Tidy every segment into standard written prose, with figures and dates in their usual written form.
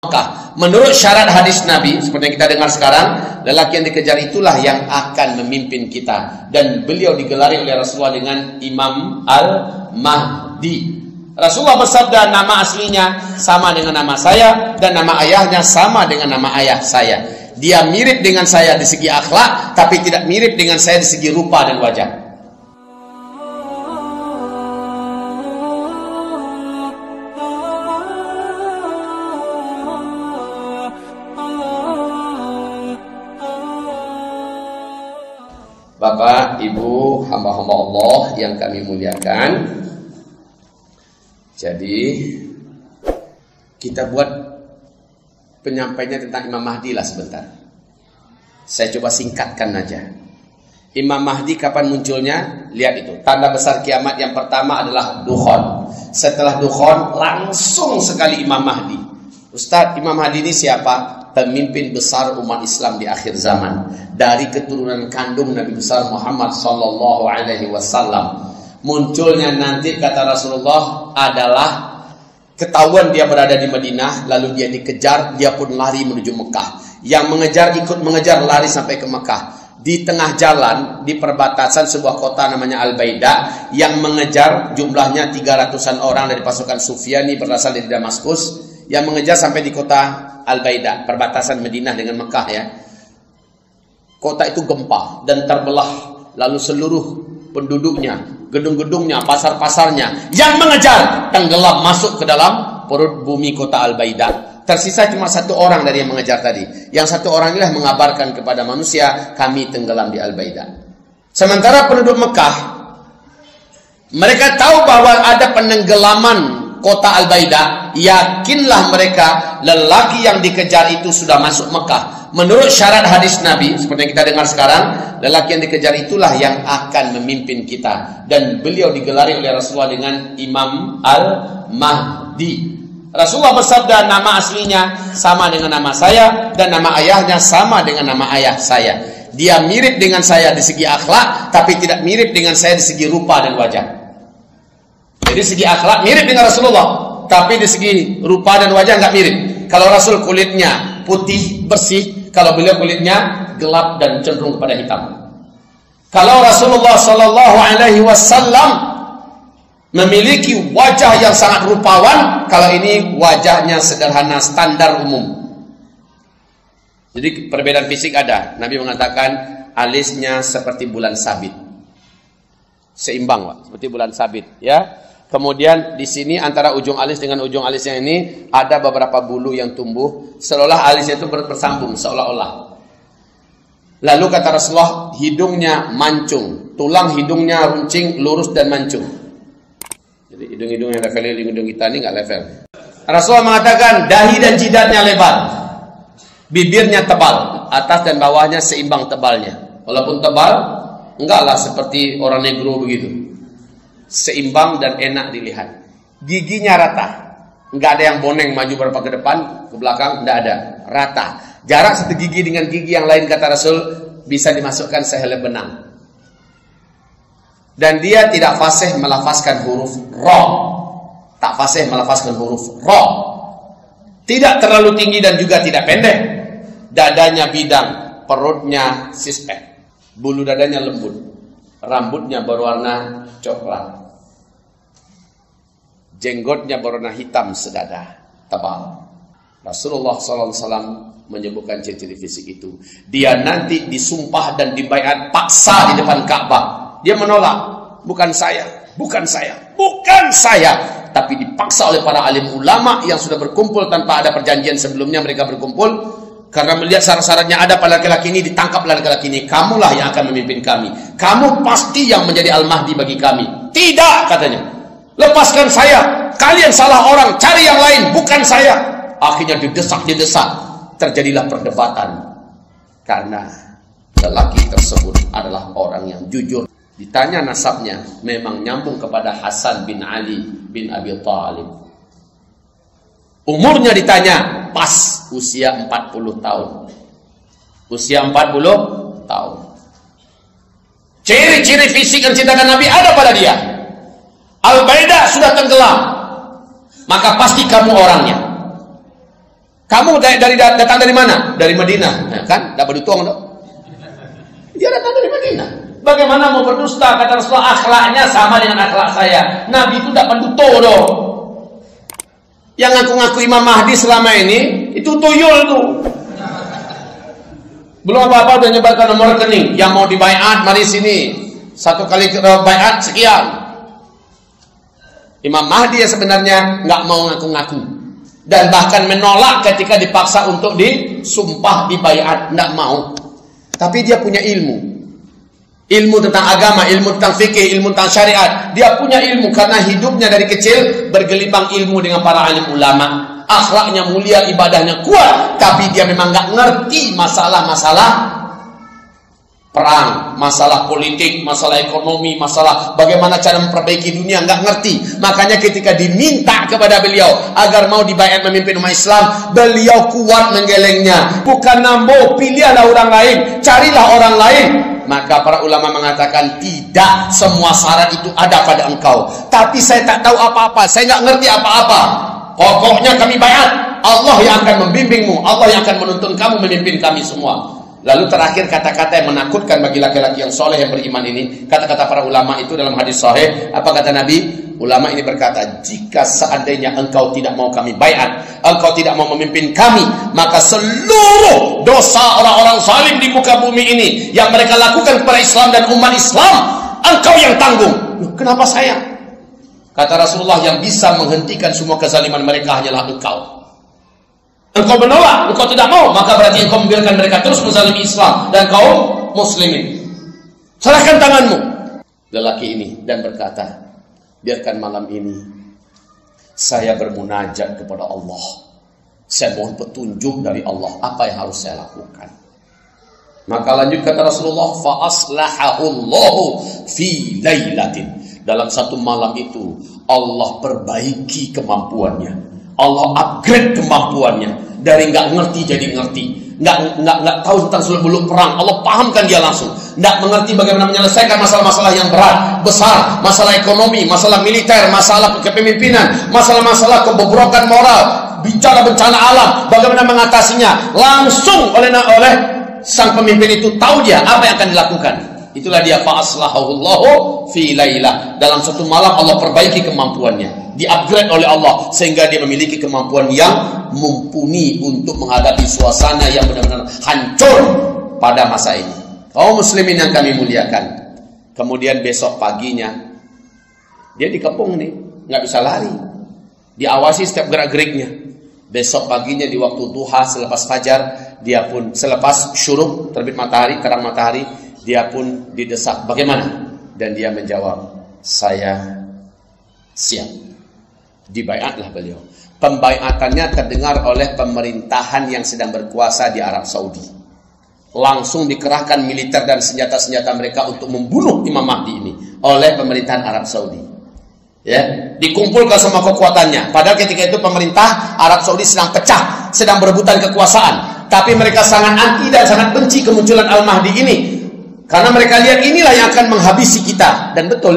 Mekah. Menurut syarat hadis Nabi seperti yang kita dengar sekarang, lelaki yang dikejar itulah yang akan memimpin kita, dan beliau digelari oleh Rasulullah dengan Imam Al-Mahdi. Rasulullah bersabda, nama aslinya sama dengan nama saya, dan nama ayahnya sama dengan nama ayah saya. Dia mirip dengan saya di segi akhlak, tapi tidak mirip dengan saya di segi rupa dan wajah. Bapak, Ibu, hamba-hamba Allah yang kami muliakan. Jadi kita buat penyampaiannya tentang Imam Mahdi lah sebentar. Saya coba singkatkan aja. Imam Mahdi kapan munculnya? Lihat itu. Tanda besar kiamat yang pertama adalah dukhon. Setelah dukhon langsung sekali Imam Mahdi. Ustadz, Imam Mahdi ini siapa? Pemimpin besar umat Islam di akhir zaman, dari keturunan kandung Nabi besar Muhammad sallallahu alaihi wasallam. Munculnya nanti kata Rasulullah adalah ketahuan dia berada di Madinah, lalu dia dikejar, dia pun lari menuju Mekah. Yang mengejar ikut mengejar, lari sampai ke Mekah. Di tengah jalan, di perbatasan sebuah kota namanya Al-Baida, yang mengejar jumlahnya 300-an orang dari pasukan Sufyani berasal dari Damaskus, yang mengejar sampai di kota Al-Baida, perbatasan Madinah dengan Mekah ya. Kota itu gempa dan terbelah, lalu seluruh penduduknya, gedung-gedungnya, pasar-pasarnya yang mengejar tenggelam masuk ke dalam perut bumi kota Al-Baida. Tersisa cuma satu orang dari yang mengejar tadi. Yang satu orang inilah mengabarkan kepada manusia, kami tenggelam di Al-Baida. Sementara penduduk Mekah, mereka tahu bahwa ada penenggelaman kota Al-Baida. Yakinlah mereka, lelaki yang dikejar itu sudah masuk Mekah. Menurut syarat hadis Nabi seperti yang kita dengar sekarang, lelaki yang dikejar itulah yang akan memimpin kita, dan beliau digelari oleh Rasulullah dengan Imam Al-Mahdi. Rasulullah bersabda, nama aslinya sama dengan nama saya, dan nama ayahnya sama dengan nama ayah saya. Dia mirip dengan saya di segi akhlak, tapi tidak mirip dengan saya di segi rupa dan wajah. Jadi segi akhlak mirip dengan Rasulullah, tapi di segi rupa dan wajah nggak mirip. Kalau Rasul kulitnya putih bersih, kalau beliau kulitnya gelap dan cenderung kepada hitam. Kalau Rasulullah Sallallahu Alaihi Wasallam memiliki wajah yang sangat rupawan, kalau ini wajahnya sederhana, standar umum. Jadi perbedaan fisik ada. Nabi mengatakan alisnya seperti bulan sabit, seimbang Pak, seperti bulan sabit ya. Kemudian di sini antara ujung alis dengan ujung alisnya ini ada beberapa bulu yang tumbuh, seolah alisnya itu bersambung, seolah-olah. Lalu kata Rasulullah, hidungnya mancung, tulang hidungnya runcing, lurus dan mancung. Jadi hidung-hidung yang level hidung kita ini nggak level. Rasulullah mengatakan dahi dan jidatnya lebar, bibirnya tebal, atas dan bawahnya seimbang tebalnya. Walaupun tebal, enggaklah seperti orang negro begitu. Seimbang dan enak dilihat. Giginya rata, nggak ada yang boneng maju berapa ke depan, ke belakang, nggak ada, rata. Jarak satu gigi dengan gigi yang lain kata Rasul bisa dimasukkan sehelai benang. Dan dia tidak fasih melafazkan huruf ra, tak fasih melafazkan huruf ra. Tidak terlalu tinggi dan juga tidak pendek. Dadanya bidang, perutnya six-pack, bulu dadanya lembut, rambutnya berwarna coklat, jenggotnya berwarna hitam sedada, tebal. Rasulullah SAW menyebutkan ciri-ciri fisik itu. Dia nanti disumpah dan dibaiat paksa di depan Ka'bah. Dia menolak, bukan saya, bukan saya, bukan saya. Tapi dipaksa oleh para alim ulama yang sudah berkumpul tanpa ada perjanjian sebelumnya. Mereka berkumpul karena melihat syarat-syaratnya ada pada laki-laki ini, ditangkaplah laki-laki ini. Kamulah yang akan memimpin kami. Kamu pasti yang menjadi Al-Mahdi bagi kami. Tidak, katanya. Lepaskan saya. Kalian salah orang, cari yang lain, bukan saya. Akhirnya didesak. Terjadilah perdebatan. Karena lelaki tersebut adalah orang yang jujur. Ditanya nasabnya, memang nyambung kepada Hasan bin Ali bin Abi Thalib. Umurnya ditanya, pas usia 40 tahun. Usia 40 tahun. Ciri-ciri fisik yang diciptakan Nabi ada pada dia. Al-Baida sudah tenggelam, maka pasti kamu orangnya. Kamu datang dari mana? Dari Madinah. Nah, kan? Tidak berdutung dong. Dia datang dari Madinah. Bagaimana mau berdusta? Kata Rasulullah, akhlaknya sama dengan akhlak saya. Nabi itu tidak penduto dong. Yang ngaku-ngaku Imam Mahdi selama ini, itu tuyul tuh. Belum apa-apa udah nyebarkan nomor rekening. Yang mau dibaiat, mari sini. 1 kali baiat sekian. Imam Mahdi ya sebenarnya nggak mau ngaku-ngaku. Dan bahkan menolak ketika dipaksa untuk disumpah di baiat, tidak mau. Tapi dia punya ilmu tentang agama, ilmu tentang fikih, ilmu tentang syariat. Dia punya ilmu karena hidupnya dari kecil bergelimbang ilmu dengan para alim ulama. Akhlaknya mulia, ibadahnya kuat, tapi dia memang nggak ngerti masalah-masalah perang, masalah politik, masalah ekonomi, masalah bagaimana cara memperbaiki dunia, nggak ngerti. Makanya ketika diminta kepada beliau agar mau dibaiat memimpin umat Islam, beliau kuat menggelengnya. Bukan nambo, pilihlah orang lain, carilah orang lain. Maka para ulama mengatakan tidak semua syarat itu ada pada engkau. Tapi saya tak tahu apa-apa, saya nggak ngerti apa-apa. Pokoknya kami baiat. Allah yang akan membimbingmu, Allah yang akan menuntun kamu memimpin kami semua. Lalu terakhir kata-kata yang menakutkan bagi laki-laki yang soleh yang beriman ini, kata-kata para ulama itu dalam hadis sahih. Apa kata Nabi? Ulama ini berkata, jika seandainya engkau tidak mau kami baiat, engkau tidak mau memimpin kami, maka seluruh dosa orang-orang zalim di muka bumi ini yang mereka lakukan kepada Islam dan umat Islam, engkau yang tanggung. Kenapa saya? Kata Rasulullah, yang bisa menghentikan semua kezaliman mereka hanyalah engkau. Engkau menolak, engkau tidak mau, maka berarti engkau membiarkan mereka terus menzalimi Islam dan kaum muslimin. Serahkan tanganmu. Lelaki ini dan berkata, biarkan malam ini saya bermunajat kepada Allah. Saya mohon petunjuk dari Allah, apa yang harus saya lakukan. Maka lanjut kata Rasulullah, fa aslahahullahu fi lailatin. Dalam satu malam itu Allah perbaiki kemampuannya. Allah upgrade kemampuannya. Dari nggak ngerti jadi ngerti, nggak tahu tentang seluk-beluk perang, Allah pahamkan dia langsung. Nggak mengerti bagaimana menyelesaikan masalah-masalah yang berat, besar, masalah ekonomi, masalah militer, masalah kepemimpinan, masalah-masalah kebobrokan moral, bicara bencana alam, bagaimana mengatasinya, langsung oleh sang pemimpin itu tahu dia apa yang akan dilakukan. Itulah dia fa'aslahahullahu fi lailah. Dalam satu malam Allah perbaiki kemampuannya, di-upgrade oleh Allah sehingga dia memiliki kemampuan yang mumpuni untuk menghadapi suasana yang benar-benar hancur pada masa ini. Kaum muslimin yang kami muliakan. Kemudian besok paginya dia dikepung nih, nggak bisa lari. Diawasi setiap gerak-geriknya. Besok paginya di waktu duha selepas fajar, dia pun selepas syuruk terbit matahari, terang matahari, dia pun didesak, bagaimana? Dan dia menjawab, saya siap. Dibaiatlah beliau. Pembaiatannya terdengar oleh pemerintahan yang sedang berkuasa di Arab Saudi. Langsung dikerahkan militer dan senjata-senjata mereka untuk membunuh Imam Mahdi ini oleh pemerintahan Arab Saudi. Ya, dikumpulkan semua kekuatannya. Padahal ketika itu pemerintah Arab Saudi sedang pecah, sedang berebutan kekuasaan. Tapi mereka sangat anti dan sangat benci kemunculan Al-Mahdi ini. Karena mereka lihat inilah yang akan menghabisi kita. Dan betul,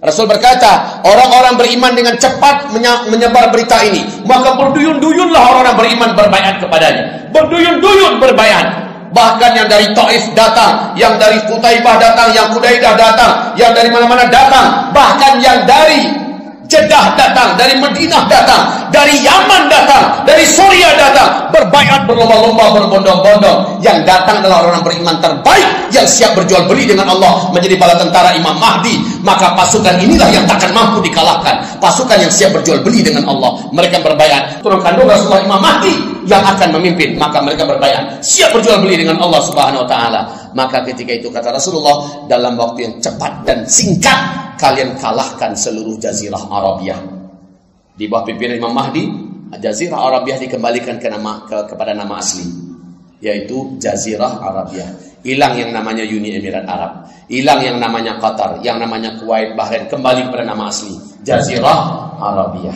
Rasul berkata, orang-orang beriman dengan cepat menyebar berita ini, maka berduyun-duyunlah orang-orang beriman berbaiat kepadanya. Berduyun-duyun berbaiat. Bahkan yang dari Taif datang, yang dari Qutaibah datang, yang Qudaidah datang, yang dari mana-mana datang, bahkan yang dari Jeddah datang, dari Madinah datang, dari Yaman datang, dari Suriah datang, berbaiat berlomba-lomba, berbondong-bondong. Yang datang adalah orang beriman terbaik yang siap berjual beli dengan Allah menjadi bala tentara Imam Mahdi. Maka pasukan inilah yang takkan mampu dikalahkan. Pasukan yang siap berjual beli dengan Allah. Mereka berbaiat. Turun kandung Rasulullah Imam Mahdi yang akan memimpin. Maka mereka berbaiat. Siap berjual beli dengan Allah Subhanahu Wa Taala. Maka ketika itu kata Rasulullah, dalam waktu yang cepat dan singkat, kalian kalahkan seluruh Jazirah Arabiah. Di bawah pimpinan Imam Mahdi, Jazirah Arabiah dikembalikan kepada nama asli, yaitu Jazirah Arabiah. Hilang yang namanya Uni Emirat Arab, hilang yang namanya Qatar, yang namanya Kuwait, Bahrain, kembali kepada nama asli, Jazirah Arabiah.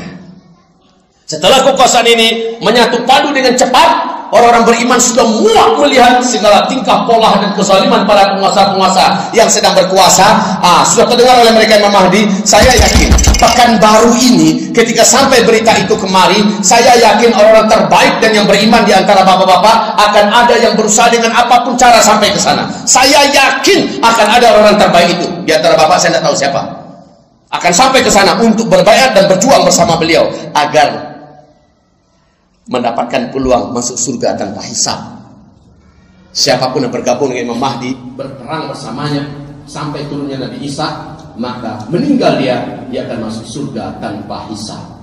Setelah kekuasaan ini menyatu padu dengan cepat, Orang-orang beriman sudah muak melihat segala tingkah pola dan kezaliman para penguasa-penguasa yang sedang berkuasa. Sudah terdengar oleh mereka Imam Mahdi. Saya yakin pekan baru ini ketika sampai berita itu kemari, saya yakin orang-orang terbaik dan yang beriman di antara bapak-bapak akan ada yang berusaha dengan apapun cara sampai ke sana. Saya yakin akan ada orang-orang terbaik itu. Di antara bapak saya tidak tahu siapa. Akan sampai ke sana untuk berbayat dan berjuang bersama beliau agar mendapatkan peluang masuk surga tanpa hisab. Siapapun yang bergabung dengan Imam Mahdi, berperang bersamanya sampai turunnya Nabi Isa, maka meninggal dia akan masuk surga tanpa hisab.